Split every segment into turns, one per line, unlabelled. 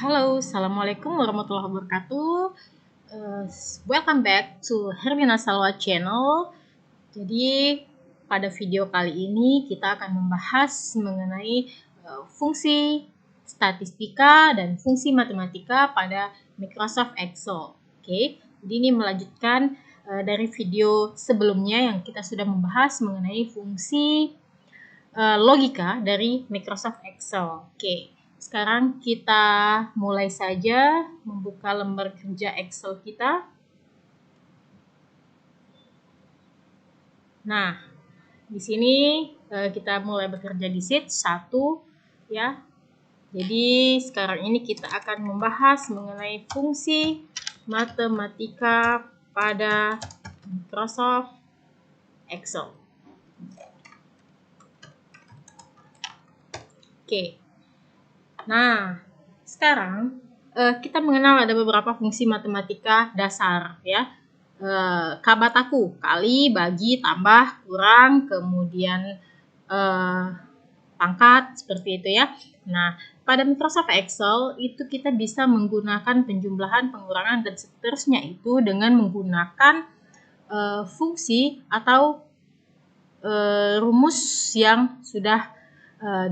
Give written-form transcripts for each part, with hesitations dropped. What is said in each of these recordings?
Halo, Assalamualaikum warahmatullahi wabarakatuh. Welcome back to Hermina Salwa Channel. Jadi, pada video kali ini kita akan membahas mengenai fungsi statistika dan fungsi matematika pada Microsoft Excel. Oke, jadi ini melanjutkan dari video sebelumnya yang kita sudah membahas mengenai fungsi logika dari Microsoft Excel. Oke. Sekarang kita mulai saja membuka lembar kerja Excel kita. Nah, di sini kita mulai bekerja di sheet 1 ya. Jadi sekarang ini kita akan membahas mengenai fungsi matematika pada Microsoft Excel. Oke. Nah, sekarang kita mengenal ada beberapa fungsi matematika dasar ya. Kabataku, kali, bagi, tambah, kurang, kemudian pangkat, seperti itu ya. Nah, pada Microsoft Excel itu kita bisa menggunakan penjumlahan, pengurangan, dan seterusnya itu dengan menggunakan fungsi atau rumus yang sudah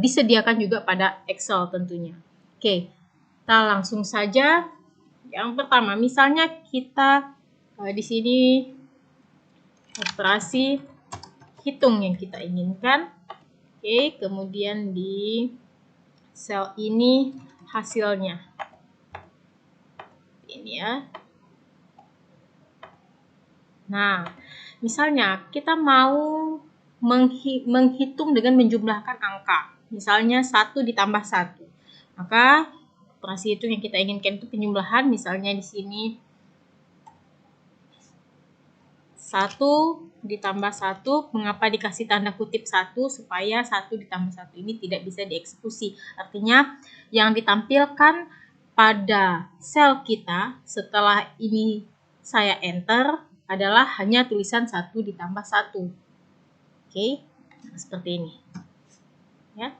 disediakan juga pada Excel tentunya. Oke, kita langsung saja. Yang pertama, misalnya kita di sini operasi hitung yang kita inginkan. Oke, kemudian di sel ini hasilnya. Ini ya. Nah, misalnya kita mau menghitung dengan menjumlahkan angka. Misalnya 1 ditambah 1. Maka operasi itu yang kita inginkan itu penjumlahan. Misalnya di sini 1 ditambah 1. Mengapa dikasih tanda kutip 1? Supaya 1 ditambah 1 ini tidak bisa dieksekusi. Artinya yang ditampilkan pada sel kita setelah ini saya enter adalah hanya tulisan 1 ditambah 1. Oke, nah, seperti ini. Ya.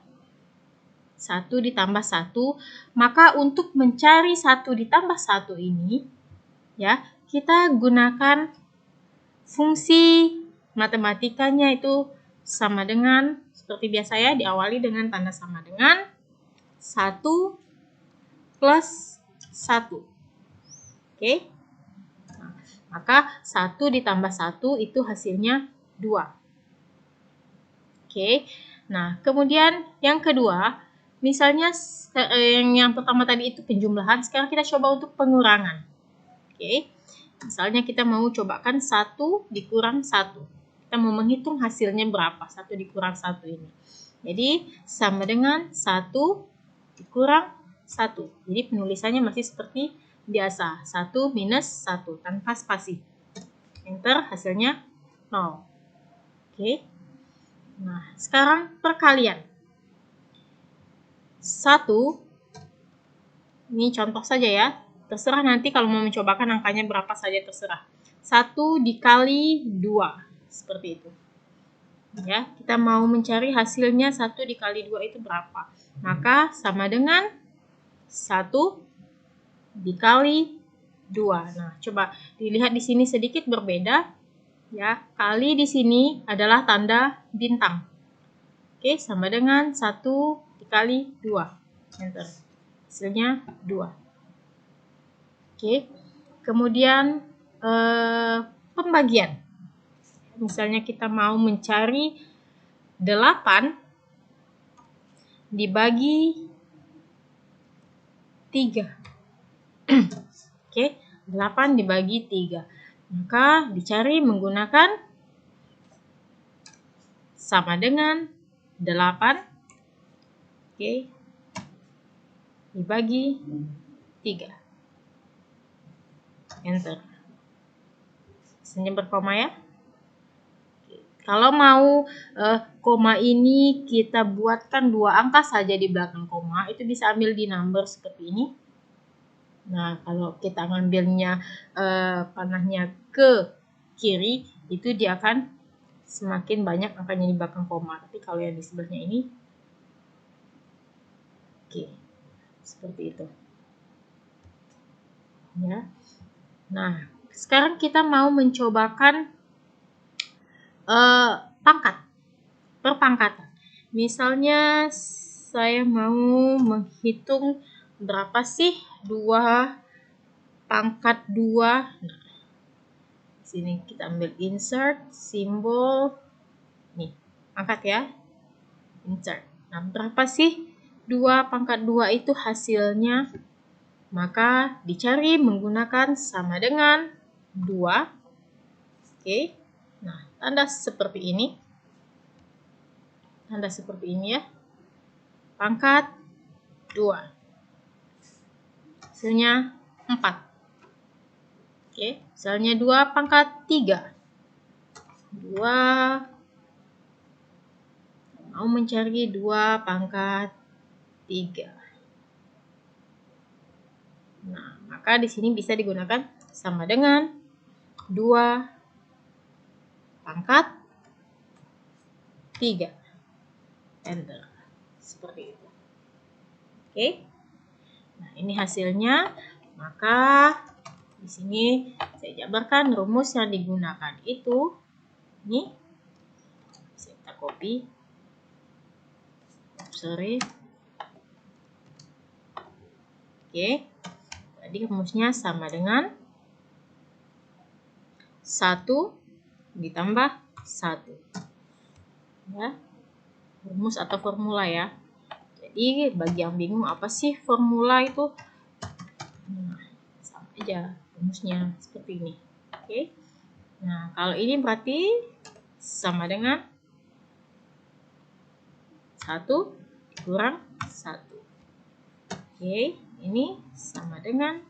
1 ditambah 1, maka untuk mencari 1 ditambah 1 ini, ya, kita gunakan fungsi matematikanya itu sama dengan, seperti biasa ya, diawali dengan tanda sama dengan 1 plus 1. Oke, nah, maka 1 ditambah 1 itu hasilnya 2. Oke, nah kemudian yang kedua, misalnya yang pertama tadi itu penjumlahan, sekarang kita coba untuk pengurangan. Oke, misalnya kita mau cobakan 1 dikurang 1. Kita mau menghitung hasilnya berapa, 1 dikurang 1 ini. Jadi sama dengan 1 dikurang 1. Jadi penulisannya masih seperti biasa, 1 minus 1 tanpa spasi. Enter, hasilnya 0. Oke. Nah, sekarang perkalian. 1, ini contoh saja ya. Terserah nanti kalau mau mencobakan angkanya berapa saja terserah. 1 dikali 2. Seperti itu. Ya, kita mau mencari hasilnya 1 dikali 2 itu berapa. Maka sama dengan 1 dikali 2. Nah, coba dilihat di sini sedikit berbeda. Ya, kali di sini adalah tanda bintang. Oke, sama dengan 1 dikali 2. Enter. Hasilnya 2. Oke. Kemudian pembagian. Misalnya kita mau mencari 8 dibagi 3. Oke, 8 dibagi 3. Maka dicari menggunakan sama dengan 8 dibagi 3. Enter. Hasilnya berkoma ya. Kalau mau koma ini kita buatkan 2 angka saja di belakang koma, itu bisa ambil di number seperti ini. Nah, kalau kita ngambilnya panahnya ke kiri, itu dia akan semakin banyak angkanya di belakang koma. Tapi kalau yang di sebelahnya ini, oke, seperti itu. Ya. Nah, sekarang kita mau mencobakan perpangkatan. Misalnya saya mau menghitung berapa sih 2 pangkat 2. Nah, sini kita ambil insert, simbol, nih, angkat ya, insert. Nah, berapa sih 2 pangkat 2 itu hasilnya? Maka dicari menggunakan sama dengan 2. Oke, nah tanda seperti ini. Tanda seperti ini ya. Pangkat 2. Hasilnya 4. Oke, misalnya 2 pangkat 3. 2 mau mencari 2 pangkat 3. Nah, maka di sini bisa digunakan sama dengan 2 pangkat 3. Enter. Seperti itu. Oke. Nah, ini hasilnya. Maka di sini saya jabarkan rumus yang digunakan itu. Ini bisa kita copy. Sorry. Oke. Jadi rumusnya sama dengan 1 ditambah 1. Ya. Rumus atau formula ya. Jadi bagi yang bingung apa sih formula itu? Nah, sama aja rumusnya seperti ini. Oke. Nah, kalau ini berarti sama dengan 1 kurang 1. Oke, ini sama dengan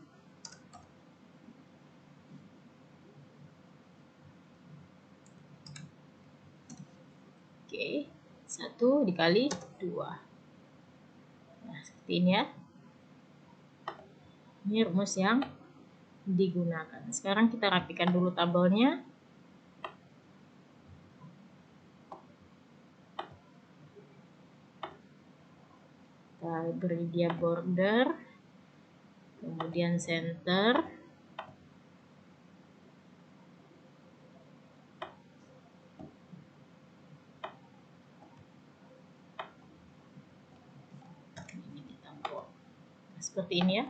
Oke, 1 dikali 2. Nah, seperti ini ya. Ini rumus yang digunakan. Sekarang kita rapikan dulu tabelnya. Kita beri dia border, kemudian center. Ini kita buat seperti ini ya.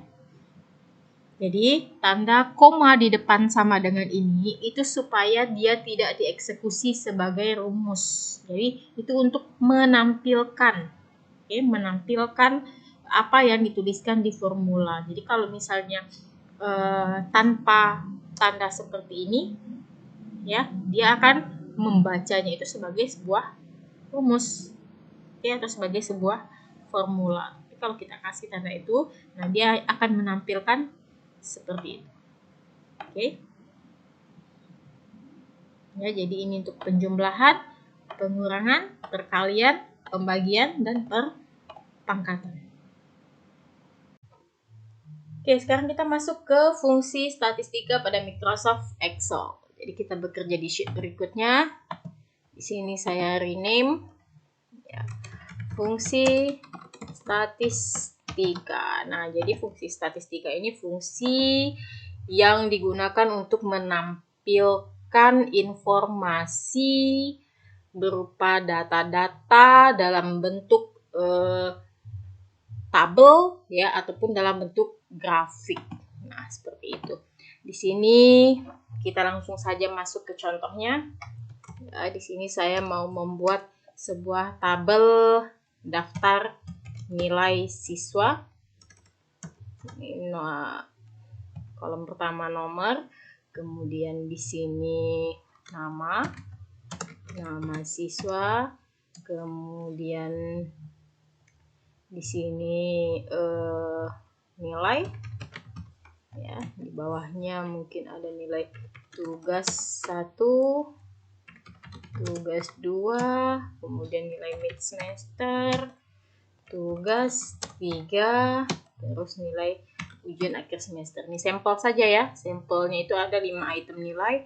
Jadi tanda koma di depan sama dengan ini itu supaya dia tidak dieksekusi sebagai rumus. Jadi itu untuk menampilkan, oke, menampilkan apa yang dituliskan di formula. Jadi kalau misalnya tanpa tanda seperti ini, ya, dia akan membacanya itu sebagai sebuah rumus, ya, atau sebagai sebuah formula. Tapi kalau kita kasih tanda itu, nah dia akan menampilkan seperti itu. Oke. Ya, jadi ini untuk penjumlahan, pengurangan, perkalian, pembagian, dan perpangkatan. Oke, sekarang kita masuk ke fungsi statistika pada Microsoft Excel. Jadi kita bekerja di sheet berikutnya. Di sini saya rename ya, fungsi statistika. Nah, jadi fungsi statistika ini fungsi yang digunakan untuk menampilkan informasi berupa data-data dalam bentuk tabel ya, ataupun dalam bentuk grafik. Nah, seperti itu. Di sini kita langsung saja masuk ke contohnya. Ya, di sini saya mau membuat sebuah tabel daftar nilai siswa. Ini kolom pertama nomor, kemudian di sini nama siswa, kemudian di sini nilai ya, di bawahnya mungkin ada nilai tugas 1, tugas 2, kemudian nilai mid semester, tugas 3, terus nilai ujian akhir semester. Ini sampel saja ya. Sampelnya itu ada 5 item nilai.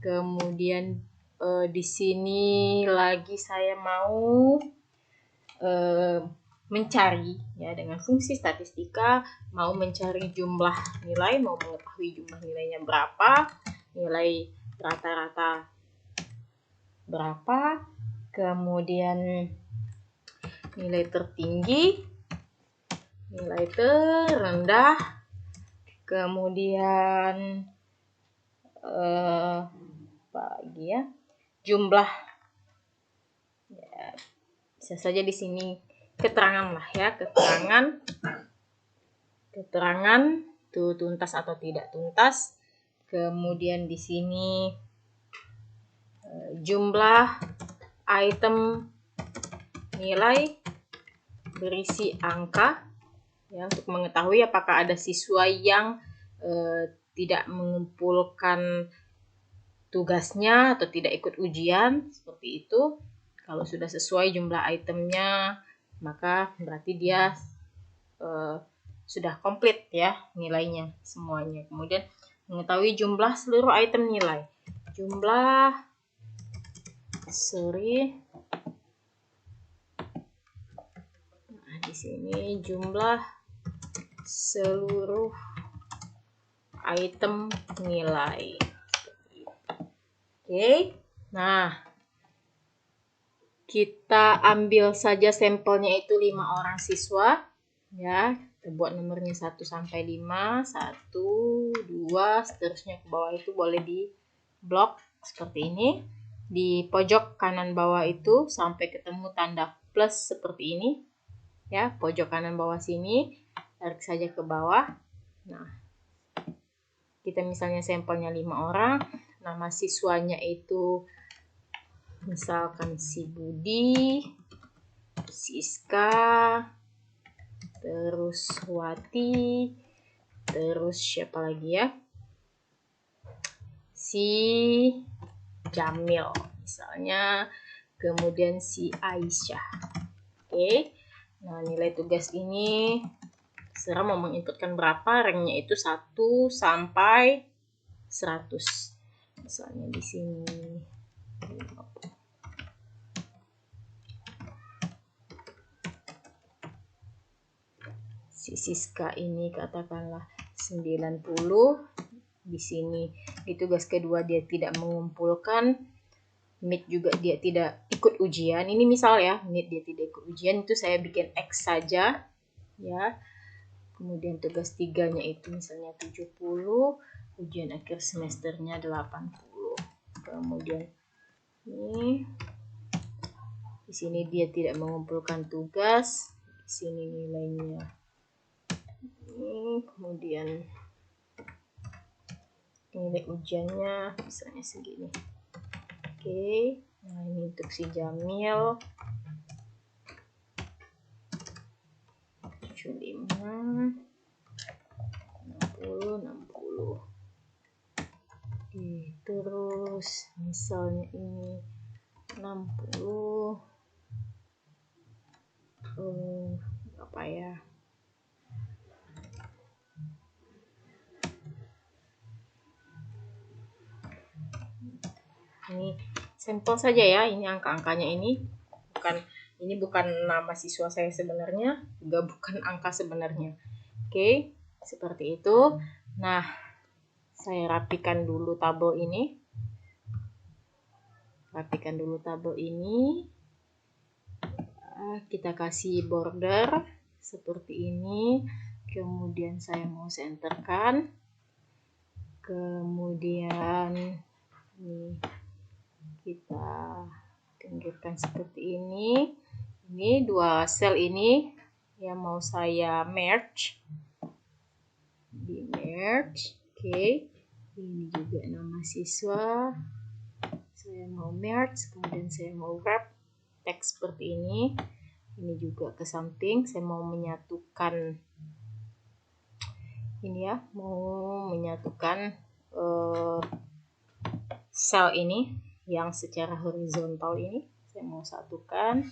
Kemudian di sini lagi saya mau mencari ya dengan fungsi statistika, mau mencari jumlah nilai, mau mengetahui jumlah nilainya berapa, nilai rata-rata berapa, kemudian nilai tertinggi, nilai terendah, kemudian apa lagi ya, jumlah ya, bisa saja di sini keterangan lah ya, keterangan tuh tuntas atau tidak tuntas. Kemudian di sini jumlah item nilai berisi angka ya, untuk mengetahui apakah ada siswa yang tidak mengumpulkan tugasnya atau tidak ikut ujian, seperti itu. Kalau sudah sesuai jumlah itemnya, maka berarti dia sudah komplit ya nilainya semuanya. Kemudian mengetahui jumlah seluruh item nilai. Di sini jumlah seluruh item nilai. Oke. Nah, kita ambil saja sampelnya itu 5 orang siswa ya. Kita buat nomornya 1 sampai 5, 1, 2, seterusnya ke bawah itu boleh di blok seperti ini. Di pojok kanan bawah itu sampai ketemu tanda plus seperti ini. Ya, pojok kanan bawah sini, tarik saja ke bawah. Nah, kita misalnya sampelnya 5 orang, nama siswanya itu misalkan si Budi, Siska, terus Wati, terus siapa lagi ya? Si Jamil misalnya, kemudian si Aisyah. Oke. Nah, nilai tugas ini serah mau menginputkan berapa, ranknya itu 1 sampai 100. Misalnya di sini si Siska ini katakanlah 90. Di sini di tugas kedua dia tidak mengumpulkan, MIT juga dia tidak ikut ujian. Ini misal ya, MIT dia tidak ikut ujian, itu saya bikin X saja ya. Kemudian tugas 3-nya itu misalnya 70, ujian akhir semesternya 80. Kemudian ini di sini dia tidak mengumpulkan tugas, di sini nilainya ini, kemudian nilai ujiannya misalnya segini. Oke, nah ini untuk si Jamil 75, 60. Oke, terus misalnya ini 60. Apa ya? Ini sampel saja ya, ini angka-angkanya ini bukan nama siswa saya sebenarnya, juga bukan angka sebenarnya. Oke, seperti itu. Nah, saya rapikan dulu tabel ini. Kita kasih border seperti ini. Kemudian saya mau centerkan. Kemudian ini kita pinggirkan seperti ini. Ini dua sel ini yang mau saya merge. Di merge. Oke. Ini juga nama siswa. Saya mau merge, kemudian saya mau wrap teks seperti ini. Ini juga ke samping, saya mau menyatukan ini ya, mau menyatukan sel ini yang secara horizontal ini. Saya mau satukan,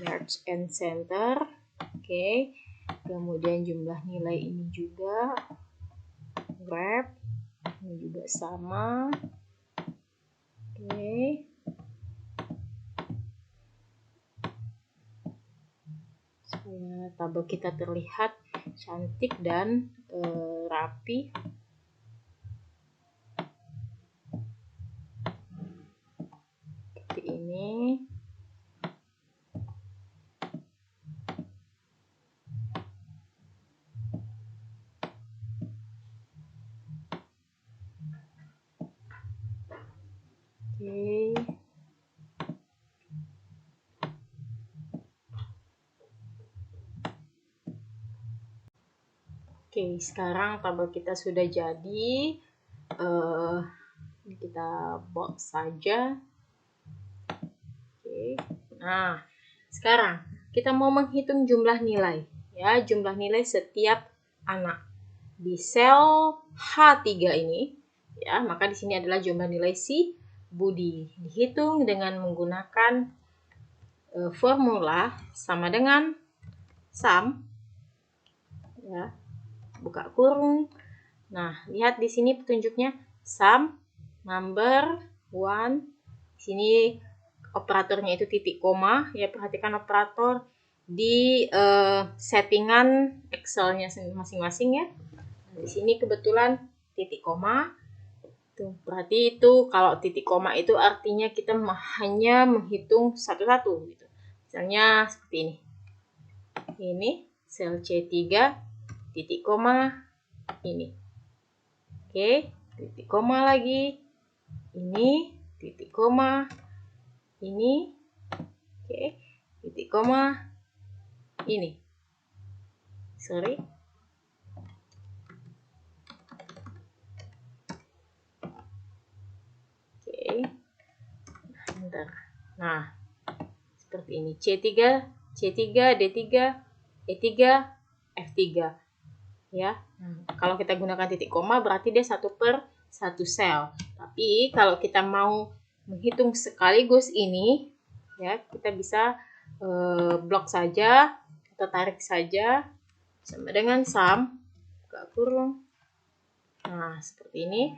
merge and center. Oke. Kemudian jumlah nilai ini juga wrap, ini juga sama. Oke. supaya tabel kita terlihat cantik dan rapi. Seperti ini. Oke, sekarang tabel kita sudah jadi. Kita box saja. Oke. Nah, sekarang kita mau menghitung jumlah nilai, ya, jumlah nilai setiap anak di sel H3 ini, ya. Maka di sini adalah jumlah nilai si Budi. Dihitung dengan menggunakan formula sama dengan sum, ya. Buka kurung. Nah, lihat di sini petunjuknya sum number 1. Di sini operatornya itu titik koma, ya, perhatikan operator di settingan Excel-nya masing-masing, ya. Nah, di sini kebetulan titik koma. Tuh, berarti itu kalau titik koma itu artinya kita hanya menghitung satu-satu gitu. Misalnya seperti ini. Ini sel C3 titik koma ini. Oke, titik koma lagi. Ini titik koma. Ini. Oke, titik koma. Ini. Sorry. Oke. Bentar. Nah, seperti ini. C3, C3, D3, E3, F3. Ya, kalau kita gunakan titik koma berarti dia 1 per 1 sel. Tapi kalau kita mau menghitung sekaligus ini, ya, kita bisa blok saja atau tarik saja sama dengan sum, buka kurung. Nah, seperti ini.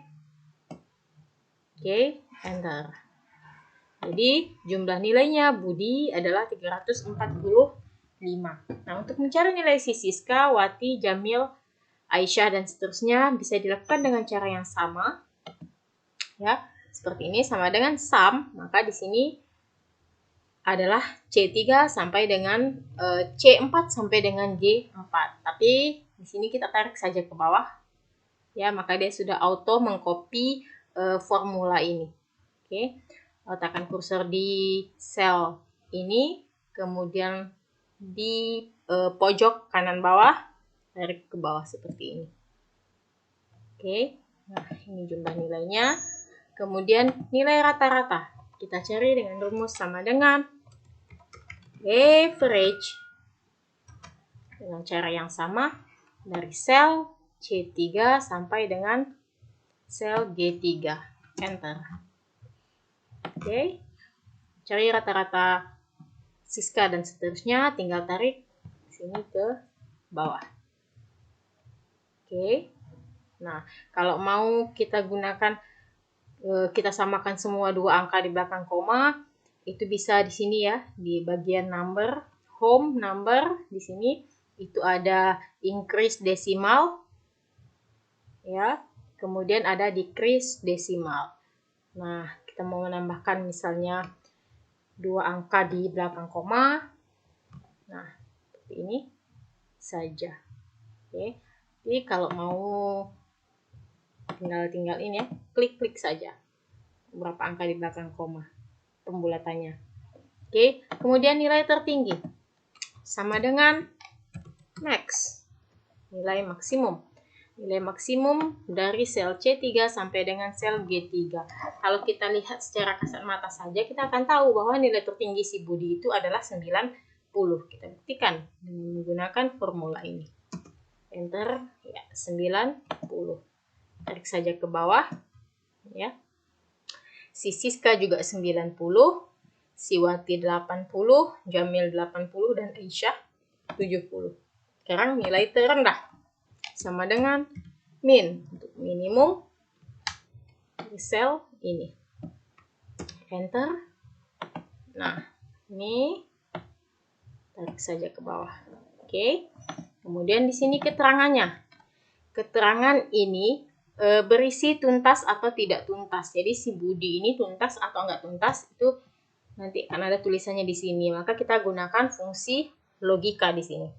Oke, enter. Jadi jumlah nilainya Budi adalah 345. Nah, untuk mencari nilai si Siska, Wati, Jamil, Aisyah, dan seterusnya bisa dilakukan dengan cara yang sama, ya, seperti ini, sama dengan sum. Maka di sini adalah C3 sampai dengan C4 sampai dengan G4. Tapi di sini kita tarik saja ke bawah, ya, maka dia sudah auto mengcopy formula ini. Oke, letakkan kursor di sel ini, kemudian di pojok kanan bawah, tarik ke bawah seperti ini. Oke, nah ini jumlah nilainya. Kemudian nilai rata-rata kita cari dengan rumus sama dengan average dengan cara yang sama dari sel C3 sampai dengan sel G3. Enter. Oke, cari rata-rata Siska dan seterusnya, tinggal tarik sini ke bawah. Oke. Nah, kalau mau kita gunakan, kita samakan semua dua angka di belakang koma, itu bisa di sini, ya, di bagian number, home number, di sini itu ada increase desimal, ya, kemudian ada decrease desimal. Nah, kita mau menambahkan misalnya dua angka di belakang koma. Nah, seperti ini saja. Oke. Jadi kalau mau tinggal ini, ya, klik saja berapa angka di belakang koma pembulatannya. Oke, kemudian nilai tertinggi sama dengan max, nilai maksimum. Nilai maksimum dari sel C3 sampai dengan sel G3. Kalau kita lihat secara kasat mata saja, kita akan tahu bahwa nilai tertinggi si Budi itu adalah 90. Kita buktikan dengan menggunakan formula ini. Enter, ya, 90. Tarik saja ke bawah, ya. Si Siska juga 90, si Wati 80, Jamil 80, dan Aisyah 70. Sekarang nilai terendah sama dengan min, untuk minimum di sel ini. Enter. Nah, ini tarik saja ke bawah. Oke. Kemudian di sini keterangannya. Keterangan ini berisi tuntas atau tidak tuntas. Jadi si Budi ini tuntas atau enggak tuntas itu nanti akan ada tulisannya di sini. Maka kita gunakan fungsi logika di sini.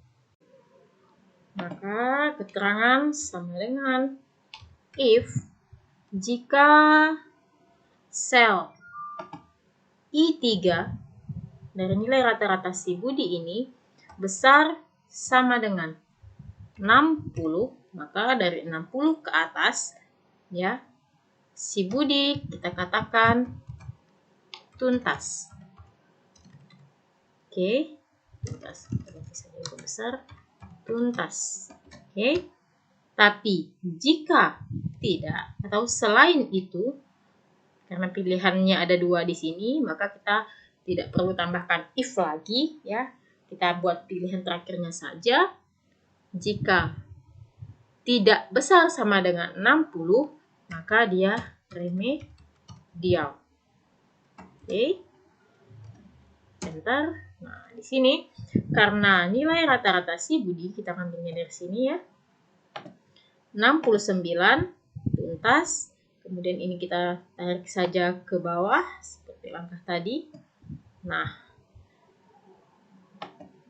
Maka keterangan sama dengan if jika sel I3 dari nilai rata-rata si Budi ini besar sama dengan 60, maka dari 60 ke atas ya si Budi kita katakan tuntas. Oke, tuntas. Bisa lebih besar, tuntas. Oke. Tapi jika tidak atau selain itu, karena pilihannya ada 2 di sini, maka kita tidak perlu tambahkan if lagi ya. Kita buat pilihan terakhirnya saja. Jika tidak besar sama dengan 60, maka dia remedial. Oke. Enter. Nah, di sini karena nilai rata-rata si Budi kita ambilnya dari sini ya. 69 tuntas. Kemudian ini kita tarik saja ke bawah seperti langkah tadi. Nah,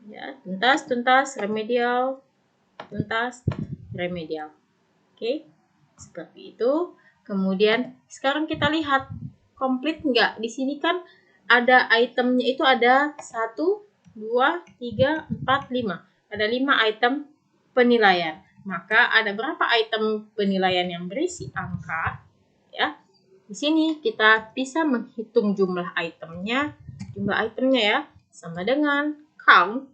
ya, tuntas, remedial, tuntas, remedial. Oke, seperti itu. Kemudian sekarang kita lihat komplit enggak. Di sini kan ada itemnya itu ada 1, 2, 3, 4, 5. Ada 5 item penilaian. Maka ada berapa item penilaian yang berisi angka? Ya, di sini kita bisa menghitung jumlah itemnya. Jumlah itemnya ya sama dengan count.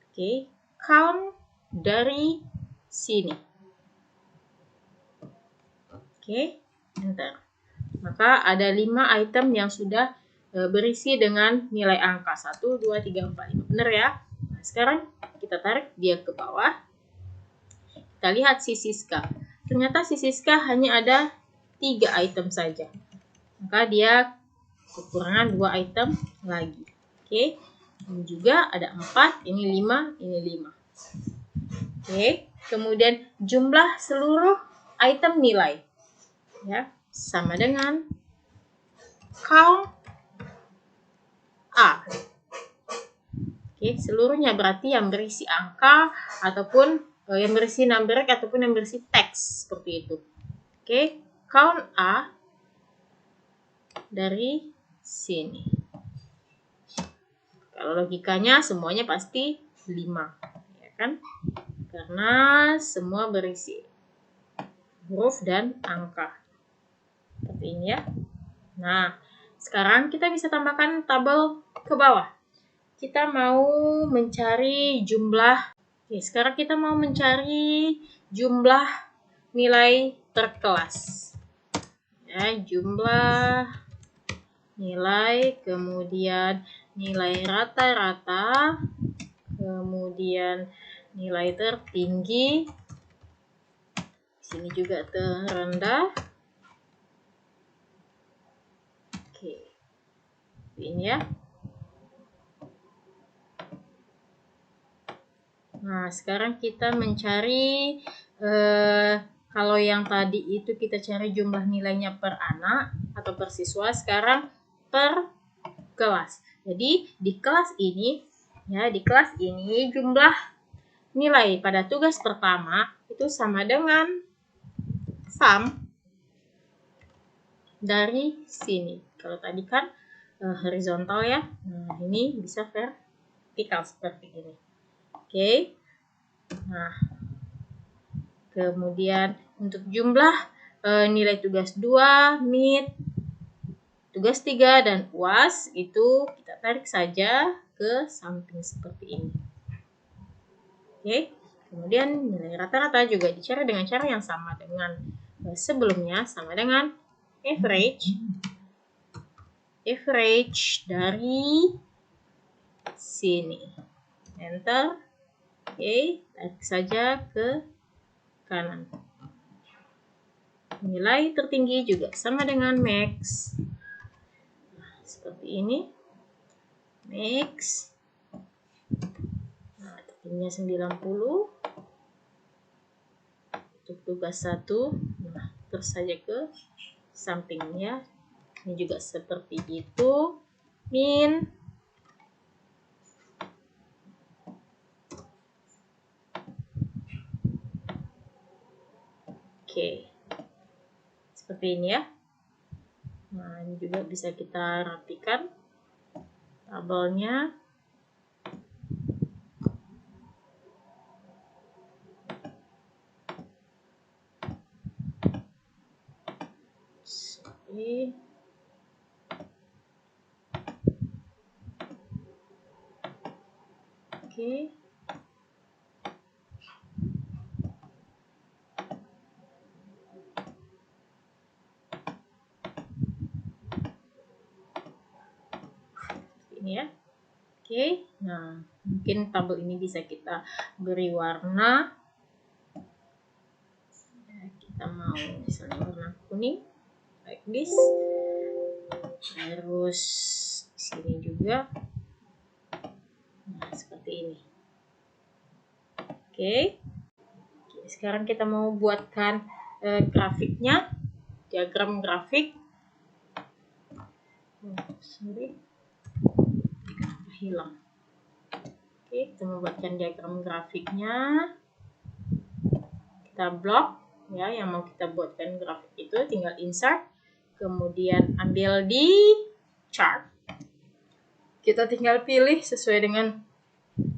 Oke, count dari sini. Oke, enter. Maka ada 5 item yang sudah berisi dengan nilai angka 1, 2, 3, 4, 5. Benar ya? Nah, sekarang kita tarik dia ke bawah. Kita lihat si Siska. Ternyata si Siska hanya ada 3 item saja. Maka dia kekurangan 2 item lagi. Oke. Ini juga ada 4, ini 5, ini 5. Oke. Kemudian jumlah seluruh item nilai. Ya, sama dengan count A. Oke, seluruhnya berarti yang berisi angka ataupun yang berisi number ataupun yang berisi teks seperti itu. Oke, count A dari sini. Kalau logikanya semuanya pasti 5, ya kan? Karena semua berisi huruf dan angka. Seperti ini ya. Nah, sekarang kita bisa tambahkan tabel ke bawah. Kita mau mencari jumlah. Oke, sekarang kita mau mencari jumlah nilai terkelas. Ya, jumlah nilai, kemudian nilai rata-rata, kemudian nilai tertinggi. Di sini juga terendah. Oke. Ini ya. Nah, sekarang kita mencari kalau yang tadi itu kita cari jumlah nilainya per anak atau per siswa, sekarang per kelas. Jadi di kelas ini ya, di kelas ini jumlah nilai pada tugas pertama itu sama dengan sum dari sini. Kalau tadi kan horizontal ya. Nah, ini bisa vertikal seperti ini. Oke. Nah, kemudian untuk jumlah nilai tugas 2, MIT, tugas 3, dan UAS itu kita tarik saja ke samping seperti ini. Oke. Kemudian nilai rata-rata juga dicari dengan cara yang sama dengan sebelumnya, sama dengan average dari sini. Enter. Oke, tarik saja ke kanan. Nilai tertinggi juga sama dengan max. Nah, seperti ini. Max. Artinya 90 untuk tugas 1. Nah, terus saja ke sampingnya. Ini juga seperti itu. Min. Oke. Seperti ini ya. Nah, ini juga bisa kita rapikan tabelnya. Oke. Oke. Ini ya. Oke. Nah, mungkin tabel ini bisa kita beri warna. Kita mau misalnya warna kuning, like this. Terus sini juga. Nah, seperti ini. Oke. Sekarang kita mau buatkan grafiknya, diagram grafik. Hilang. Oke, kita membuatkan diagram grafiknya. Kita blok ya, yang mau kita buatkan grafik itu tinggal insert, kemudian ambil di chart. Kita tinggal pilih sesuai dengan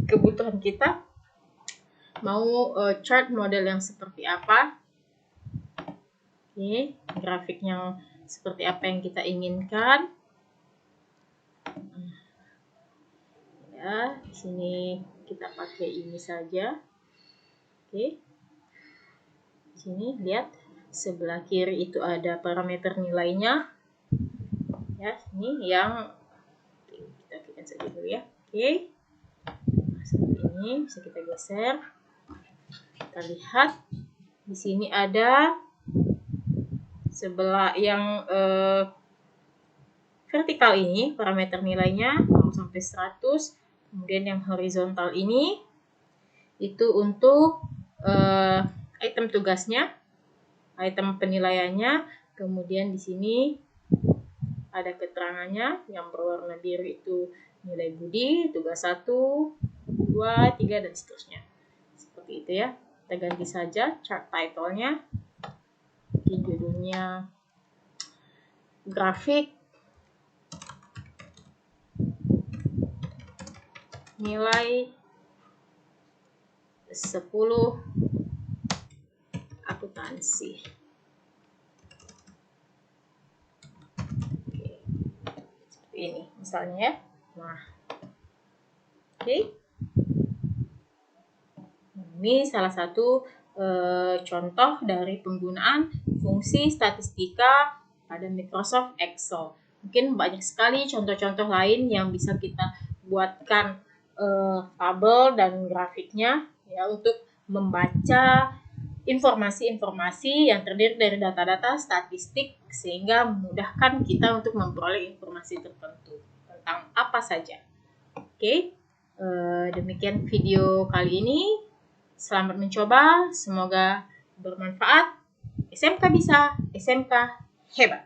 kebutuhan kita. Mau chart model yang seperti apa? Oke, grafik yang seperti apa yang kita inginkan. Ya, di sini kita pakai ini saja. Oke. Di sini lihat sebelah kiri itu ada parameter nilainya. Ya, ini yang kita klikkan saja dulu ya. Oke. Nah, seperti ini bisa kita geser. Kita lihat di sini ada sebelah yang vertikal ini parameter nilainya 0 sampai 100. Kemudian yang horizontal ini itu untuk item tugasnya, item penilaiannya. Kemudian di sini ada keterangannya, yang berwarna biru itu nilai budi, tugas 1, 2, 3, dan seterusnya. Seperti itu ya. Kita ganti saja chart title-nya. Mungkin judulnya grafik nilai 10 akuntansi. Oke. Seperti ini misalnya ya. Nah, oke. Ini salah satu contoh dari penggunaan fungsi statistika pada Microsoft Excel. Mungkin banyak sekali contoh-contoh lain yang bisa kita buatkan tabel dan grafiknya ya untuk membaca informasi-informasi yang terdiri dari data-data statistik sehingga memudahkan kita untuk memperoleh informasi tertentu tentang apa saja. Oke, demikian video kali ini. Selamat mencoba, semoga bermanfaat. SMK bisa, SMK hebat.